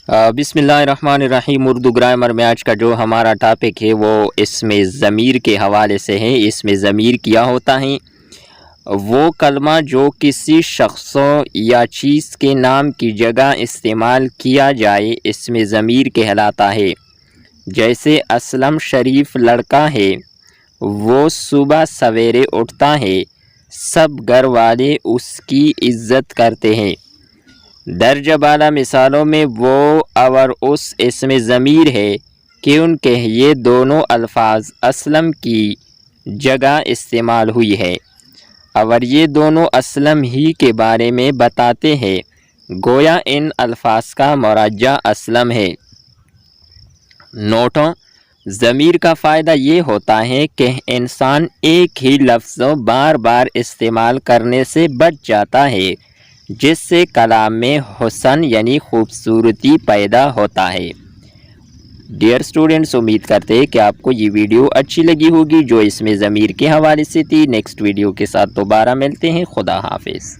बिस्मिल्लाहिर्रहमानिर्रहीम। उर्दू ग्रामर में आज का जो हमारा टॉपिक है वो इसमें ज़मीर के हवाले से है। इसमें ज़मीर क्या होता है? वो कलमा जो किसी शख्स या चीज़ के नाम की जगह इस्तेमाल किया जाए, इसमें ज़मीर कहलाता है। जैसे असलम शरीफ लड़का है, वो सुबह सवेरे उठता है, सब घर वाले उसकी इज़्ज़त करते हैं। दर्ज बाला मिसालों में वो और उस इसमें ज़मीर है कि उनके ये दोनों अल्फाज असलम की जगह इस्तेमाल हुई है और ये दोनों असलम ही के बारे में बताते हैं, गोया इन अल्फाज का मुराजा असलम है। नोटों, ज़मीर का फ़ायदा ये होता है कि इंसान एक ही लफ्ज़ बार बार इस्तेमाल करने से बच जाता है, जिससे कलाम में हुस्न यानी खूबसूरती पैदा होता है। डियर स्टूडेंट्स, उम्मीद करते हैं कि आपको ये वीडियो अच्छी लगी होगी जो इसमें ज़मीर के हवाले से थी। नेक्स्ट वीडियो के साथ दोबारा मिलते हैं। खुदा हाफिज़।